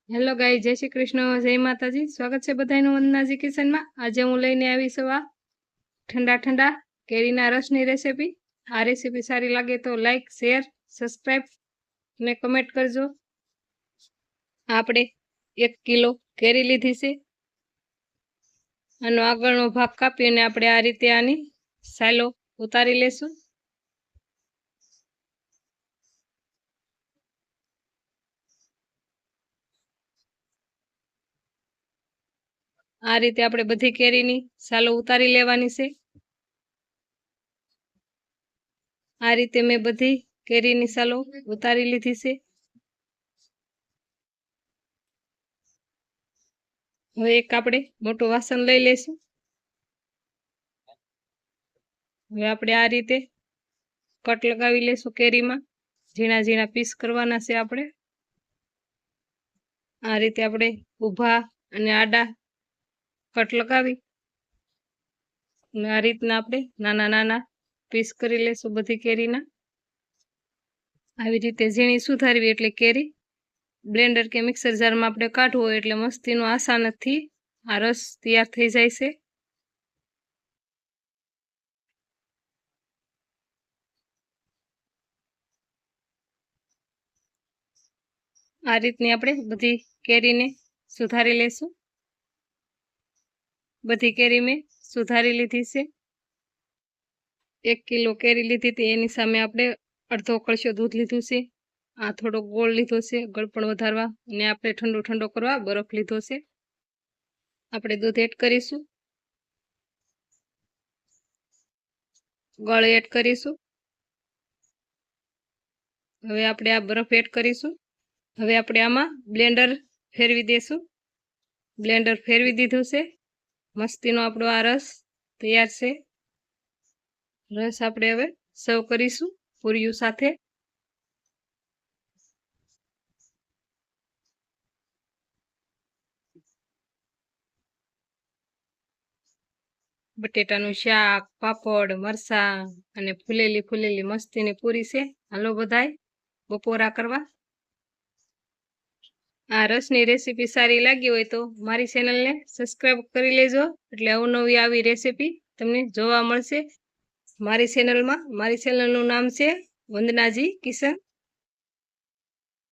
Hello ગાઈ, જય શ્રી કૃષ્ણ, જય માતાજી। સ્વાગત છે બધાનું વંદનાજી કિચનમાં। આજે હું લઈને આવી છું આ ઠંડા ઠંડા કેરીના રસની રેસીપી। આ રેસીપી સારી લાગે તો લાઈક, શેર, સબસ્ક્રાઈબ અને કમેન્ટ કરજો। આપણે 1 કિલો કેરી લીધી છે। આનો આગળનો ભાગ કાપી અને આપણે આ રીતે આની સાલો ઉતારી લેશું। આ રીતે આપણે બધી કેરીની સાલો ઉતારી લેવાની છે। આ રીતે મેં બધી કેરીની સાલો ઉતારી લીધી છે। હવે એક આપણે મોટું વાસણ લઈ લેશું। હવે આપણે આ રીતે કટ લગાવી લેશું કેરીમાં। ઝીણા ઝીણા પીસ કરવાના છે આપણે। આ રીતે આપણે ઊભા અને આડા કટ લગાવી અને આ રીતના આપણે નાના નાના પીસ કરી લેશું બધી કેરીના। આવી રીતે ઝીણી સુધારવી એટલે કેરી બ્લેન્ડર કે મિક્સર જારમાં આપણે કાઢવું હોય એટલે મસ્તીનું આસાનથી આ રસ તૈયાર થઈ જાય છે। આ રીતની આપણે બધી કેરીને સુધારી લેશું। બધી કેરી મેં સુધારી લીધી છે। 1 કિલો કેરી લીધી હતી એની સામે આપણે અડધો કળશો દૂધ લીધું છે। આ થોડો ગોળ લીધો છે ગળપણ વધારવા, અને આપણે ઠંડો ઠંડો કરવા બરફ લીધો છે। આપણે દૂધ એડ કરીશું, ગળ એડ કરીશું। હવે આપણે આ બરફ એડ કરીશું। હવે આપણે આમાં બ્લેન્ડર ફેરવી દેશું। બ્લેન્ડર ફેરવી દીધું છે। મસ્તીનો આપણો આ રસ તૈયાર છે। રસ આપણે હવે સર્વ કરીશું પૂરીઓ સાથે। બટેટાનું શાક, પાપડ, મરચાં અને ફૂલેલી ફૂલેલી મસ્તીની પૂરી છે। હાલો બધાય બપોરા કરવા। આ રસની રેસીપી સારી લાગી હોય તો મારી ચેનલને સબસ્ક્રાઈબ કરી લેજો, એટલે અવનવી આવી રેસીપી તમને જોવા મળશે મારી ચેનલમાં। મારી ચેનલનું નામ છે વંદનાજી કિચન।